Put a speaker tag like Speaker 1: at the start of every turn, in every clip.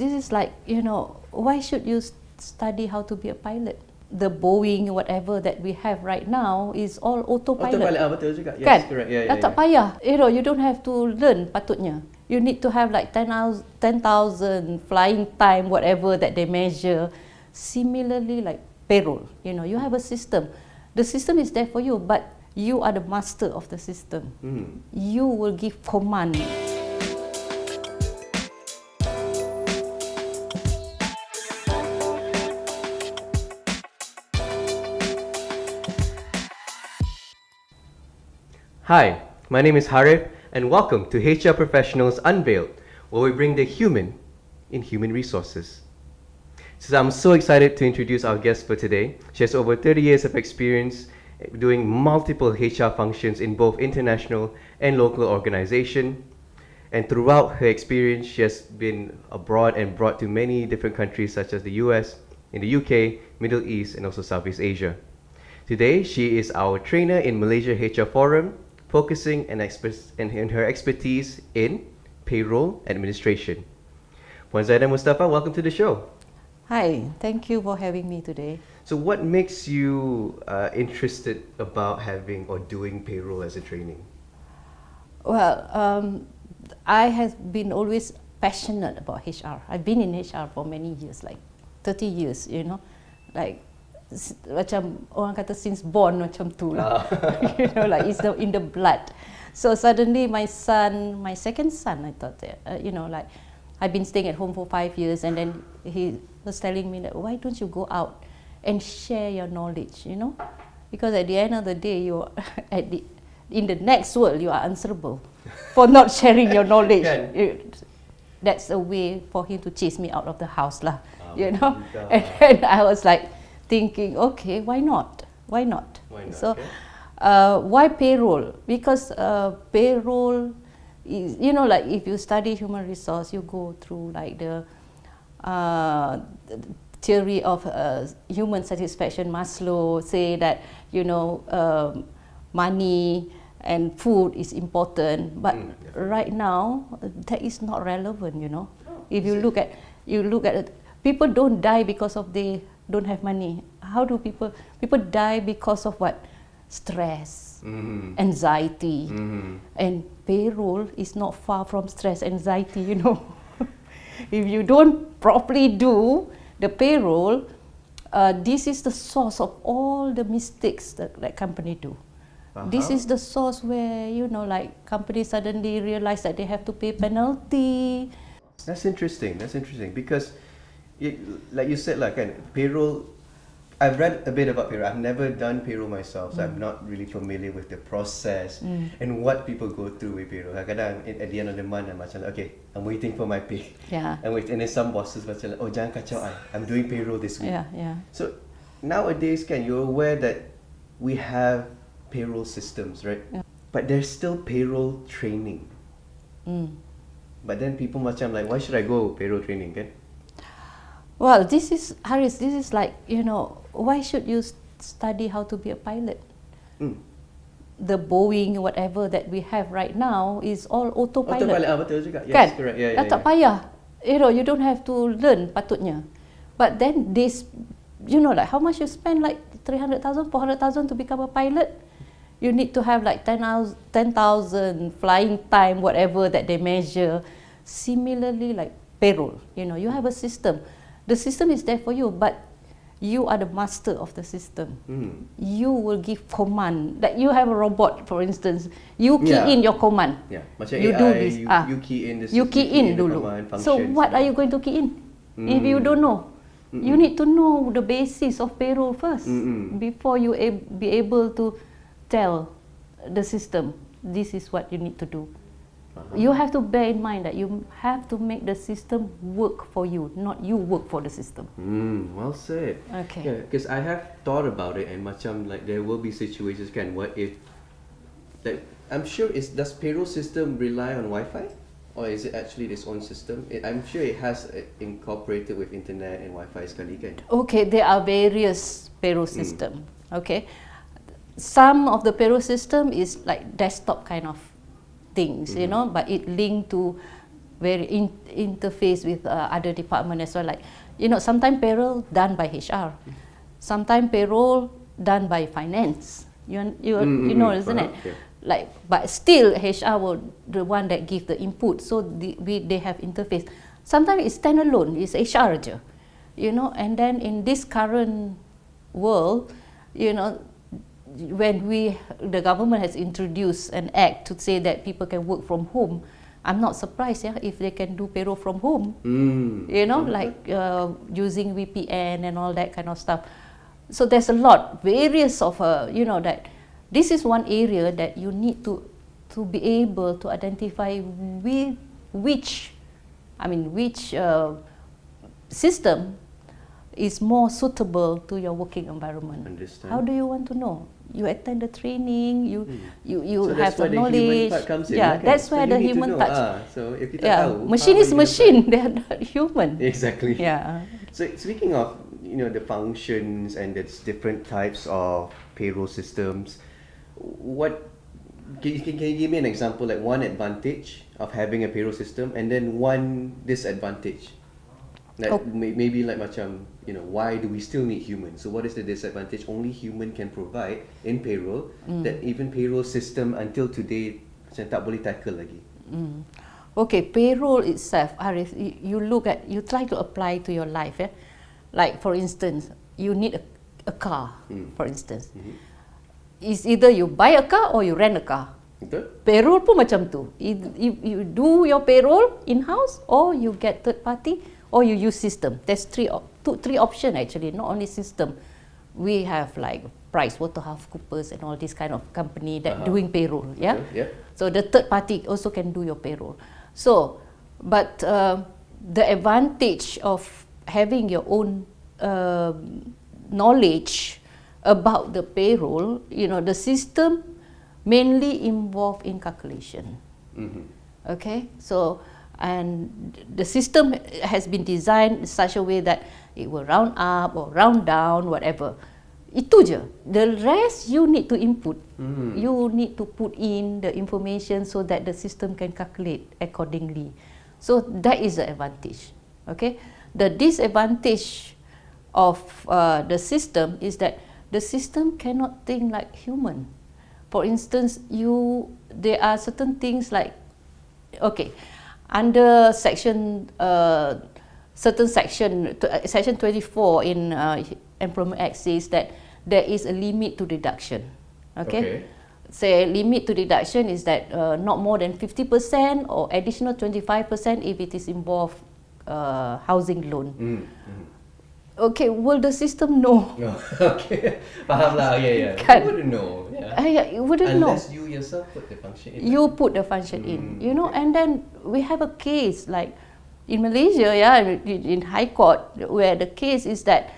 Speaker 1: this is like, why should you study how to be a pilot? The Boeing, whatever that we have right now is all autopilot.
Speaker 2: Betul juga. Yes,
Speaker 1: Kan?
Speaker 2: correct. Yeah.
Speaker 1: Tak payah. You don't have to learn patutnya. You need to have like 10,000 flying time, whatever that they measure. Similarly, like payroll, you have a system. The system is there for you, but you are the master of the system. You will give command.
Speaker 2: Hi, my name is 𝙎𝙊𝘾𝙄𝘼 and welcome to HR Professionals Unveiled, where we bring the human in human resources. So I'm so excited to introduce our guest for today. She has over 30 years of experience doing multiple HR functions in both international and local organizations. And throughout her experience, she has been abroad and brought to many different countries such as the US, in the UK, Middle East, and also Southeast Asia. Today, she is our trainer in Malaysia HR Forum, focusing in her expertise in payroll administration. Puan Zaidah Mustafa, welcome to the show.
Speaker 1: Hi, thank you for having me today.
Speaker 2: So what makes you interested about having or doing payroll as a training?
Speaker 1: Well, I have been always passionate about HR. I've been in HR for many years, like 30 years, like macam orang kata since born macam tu lah. Like it's in the blood. So suddenly my second son, I thought that, like I've been staying at home for 5 years, and then he was telling me that why don't you go out and share your knowledge, because at the end of the day you in the next world you are answerable for not sharing your knowledge. That's a way for him to chase me out of the house lah, and I was like thinking, okay, why not? So, why payroll? Because payroll is, like if you study human resource, you go through like the theory of human satisfaction. Maslow say that, money and food is important, but right now that is not relevant. If you look at it, people don't die because of they don't have money. How do people die because of what? Stress, anxiety, and payroll is not far from stress, anxiety. If you don't properly do the payroll, this is the source of all the mistakes that company do. This is the source where like companies suddenly realize that they have to pay penalty.
Speaker 2: That's interesting because like you said, payroll, I've read a bit about payroll. I've never done payroll myself, so I'm not really familiar with the process and what people go through with payroll. Kadang-kadang at the end of the month, I'm macam, okay, I'm waiting for my pay.
Speaker 1: Yeah.
Speaker 2: And then some bosses macam, oh jangan kacau I'm doing payroll this week.
Speaker 1: Yeah.
Speaker 2: So nowadays, you're aware that we have payroll systems, right? Yeah. But there's still payroll training. But then people macam like, why should I go payroll training? Kan?
Speaker 1: Well, this is like, why should you study how to be a pilot? The Boeing, whatever that we have right now is all autopilot.
Speaker 2: Betul juga. Yes,
Speaker 1: Kan?
Speaker 2: correct. Yeah.
Speaker 1: Tak payah. You don't have to learn patutnya. But then this, like how much you spend, like 300,000, 400,000 to become a pilot? You need to have like 10,000 flying time, whatever that they measure. Similarly, like payroll, you have a system. The system is there for you, but you are the master of the system. You will give command. Like you have a robot, for instance. You key in your command.
Speaker 2: Yeah. Macam
Speaker 1: you
Speaker 2: AI,
Speaker 1: do this.
Speaker 2: You key in the system.
Speaker 1: You key in dulu. So what are you going to key in? If you don't know, you need to know the basis of payroll first before you be able to tell the system this is what you need to do. You have to bear in mind that you have to make the system work for you, not you work for the system.
Speaker 2: Well said.
Speaker 1: Okay.
Speaker 2: Yeah, because I have thought about it, and macam like there will be situations what if, like I'm sure does payroll system rely on Wi-Fi, or is it actually its own system? I'm sure it has incorporated with internet and Wi-Fi sekali kan.
Speaker 1: Okay, there are various payroll system. Okay, some of the payroll system is like desktop kind of things, but it linked to very interface with other departments as well. Like, sometimes payroll done by HR, sometimes payroll done by finance. Isn't it?
Speaker 2: Yeah.
Speaker 1: Like, but still HR will the one that give the input. So they have interface. Sometimes it's standalone. It's HR je, And then in this current world, when the government has introduced an act to say that people can work from home, I'm not surprised if they can do payroll from home. Like using VPN and all that kind of stuff. So there's a lot, various of that. This is one area that you need to be able to identify which system is more suitable to your working environment.
Speaker 2: Understand.
Speaker 1: How do you want to know? You attend the training, you
Speaker 2: so
Speaker 1: have the knowledge.
Speaker 2: The human part comes in,
Speaker 1: that's where
Speaker 2: so
Speaker 1: the human touch.
Speaker 2: So if you tahu,
Speaker 1: machine is machine, they are not human.
Speaker 2: Exactly.
Speaker 1: Yeah.
Speaker 2: So speaking of the functions and its different types of payroll systems, can you give me an example, like one advantage of having a payroll system and then one disadvantage? Like maybe like macam, why do we still need humans? So what is the disadvantage only human can provide in payroll that even payroll system until today macam tak boleh tackle lagi?
Speaker 1: Okay, payroll itself, Arif, you try to apply to your life. Like for instance, you need a car, for instance. It's either you buy a car or you rent a car.
Speaker 2: Betul?
Speaker 1: Payroll pun macam tu. You do your payroll in-house or you get third party or you use system. There's three options actually, not only system. We have like PricewaterhouseCoopers and all this kind of company that doing payroll. Yeah?
Speaker 2: Yeah.
Speaker 1: So the third party also can do your payroll. So, but the advantage of having your own knowledge about the payroll, the system mainly involved in calculation. Okay, so and the system has been designed in such a way that it will round up or round down, whatever. Itu je. The rest you need to input. You need to put in the information so that the system can calculate accordingly. So that is the advantage. Okay. The disadvantage of the system is that the system cannot think like human. For instance, there are certain things like, under section 24 in Employment Act says that there is a limit to deduction. Okay. Say limit to deduction is that not more than 50% or additional 25% if it is involved housing loan. Okay, will the system know?
Speaker 2: No. Okay, faham lah. Yeah.
Speaker 1: Kan?
Speaker 2: You wouldn't know.
Speaker 1: You wouldn't know.
Speaker 2: Unless you yourself put the function in.
Speaker 1: You put the function in, and then we have a case like in Malaysia, in High Court, where the case is that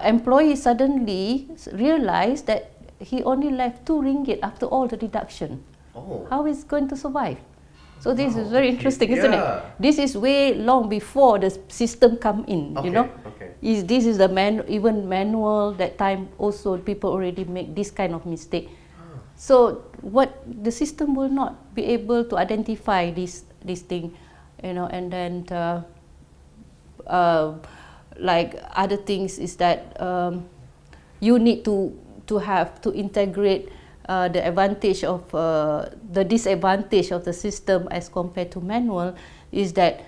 Speaker 1: employee suddenly realized that he only left 2 ringgit after all the deduction. How is going to survive? So this is very interesting, isn't it? This is way long before the system come in. This is the even manual that time also people already make this kind of mistake. So what the system will not be able to identify this thing, and then like other things is that you need to have to integrate the advantage of the disadvantage of the system as compared to manual is that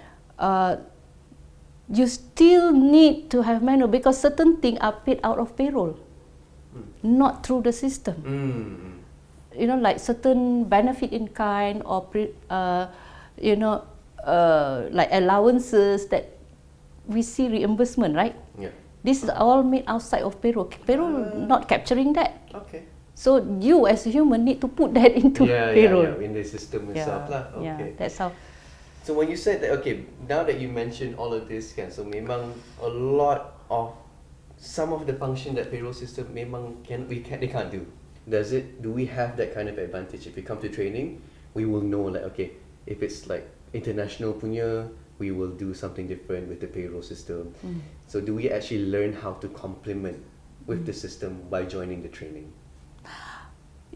Speaker 1: you still need to have manual because certain things are paid out of payroll, not through the system. Like certain benefit in kind or like allowances that we see reimbursement, right? This is all made outside of payroll. Payroll not capturing that. So you as a human need to put that into payroll.
Speaker 2: In the system itself lah.
Speaker 1: That's how.
Speaker 2: So when you said that, now that you mentioned all of this, so memang a lot of some of the function that payroll system memang they can't do. Do we have that kind of advantage? If we come to training, we will know if it's like international punya, we will do something different with the payroll system. So do we actually learn how to complement with the system by joining the training?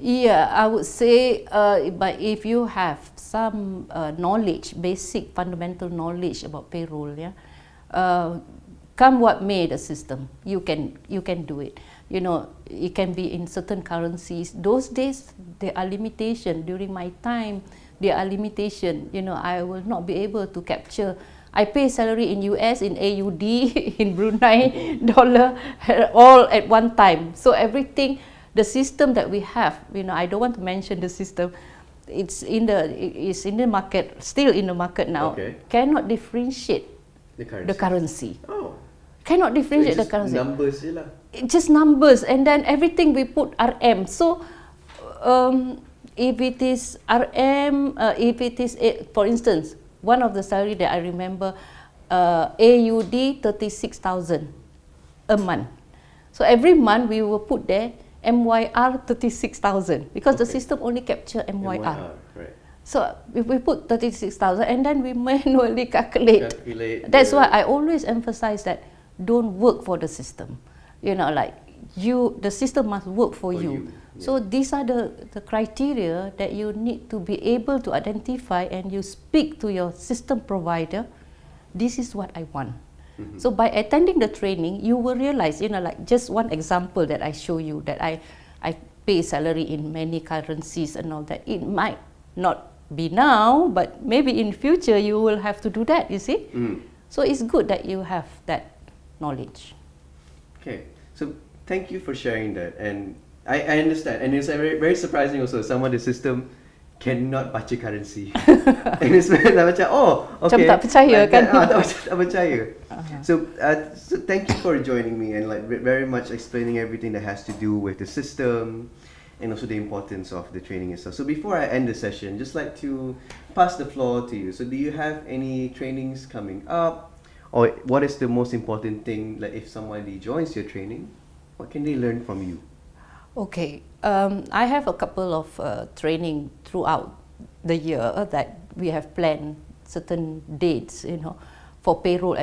Speaker 1: Yeah, I would say, but if you have some knowledge, basic fundamental knowledge about payroll, yeah, come what may the system, you can do it. You know, it can be in certain currencies. Those days there are limitations. During my time, there are limitations. You know, I will not be able to capture. I pay salary in US, in AUD, in Brunei dollar, all at one time. So everything, the system that we have, you know, I don't want to mention the system. It's in the market, still in the market now.
Speaker 2: Okay.
Speaker 1: Cannot differentiate the currency.
Speaker 2: Oh.
Speaker 1: Cannot differentiate
Speaker 2: So
Speaker 1: the currency.
Speaker 2: Numbers je lah.
Speaker 1: It's just numbers, and then everything we put RM. So if it is RM, if it is, for instance, one of the salary that I remember, AUD 36,000 a month. So every month we will put there MYR 36,000 because the system only capture MYR.
Speaker 2: Right.
Speaker 1: So if we put 36,000 and then we manually calculate. That's why I always emphasize that don't work for the system. You know, like the system must work for you. Yeah. So these are the criteria that you need to be able to identify, and you speak to your system provider. This is what I want. So by attending the training, you will realize, you know, like just one example that I show you, that I pay salary in many currencies and all that. It might not be now, but maybe in future you will have to do that, you see. So it's good that you have that knowledge.
Speaker 2: Okay, so thank you for sharing that, and I understand, and it's very, very surprising also, some of the system cannot baca currency. And it's macam, oh, okay.
Speaker 1: Macam tak percaya kan?
Speaker 2: Tak percaya. So thank you for joining me and like very much explaining everything that has to do with the system and also the importance of the training itself. So before I end the session, just like to pass the floor to you. So do you have any trainings coming up? Or what is the most important thing, like if somebody joins your training, what can they learn from you?
Speaker 1: Okay, I have a couple of training throughout the year that we have planned certain dates, you know, for payroll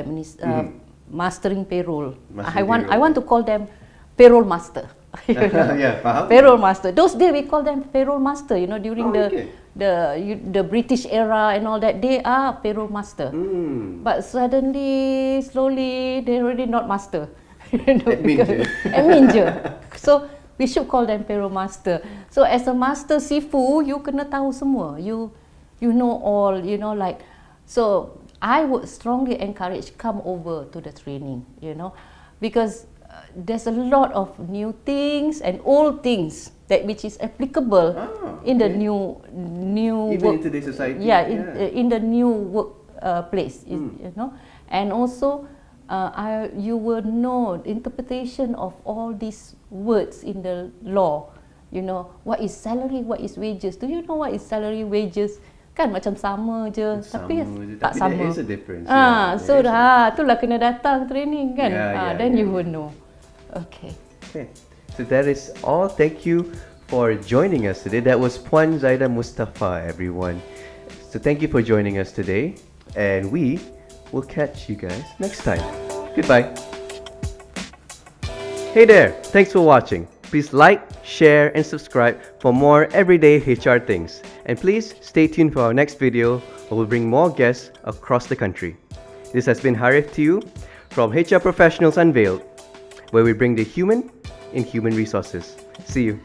Speaker 1: mastering payroll. I want to call them payroll master.
Speaker 2: Yeah, faham.
Speaker 1: Payroll master. Those days we call them payroll master. You know, during the British era and all that, they are payroll master. But suddenly, slowly, they're already not master. Admin je. So we should call them payroll master. So as a master sifu, you kena tahu semua. You know all. You know, like, so I would strongly encourage come over to the training. You know, because there's a lot of new things and old things that which is applicable in the new
Speaker 2: even
Speaker 1: work,
Speaker 2: in today's society.
Speaker 1: Yeah, in the new work place, you know, and also you will know interpretation of all these words in the law. You know, what is salary, what is wages? Do you know what is salary, wages? Kan macam sama je, tapi tak sama.
Speaker 2: There is a difference.
Speaker 1: So itulah kena datang training kan. Then you will know. Okay.
Speaker 2: So that is all. Thank you for joining us today. That was Puan Zaida Mustafa, everyone. So thank you for joining us today, and we will catch you guys next time. Goodbye. Hey there, thanks for watching. Please like, share, and subscribe for more everyday HR things. And please stay tuned for our next video, where we'll bring more guests across the country. This has been 𝙎𝙊𝘾𝙄𝘎 to you from HR Professionals Unveiled, where we bring the human in human resources. See you.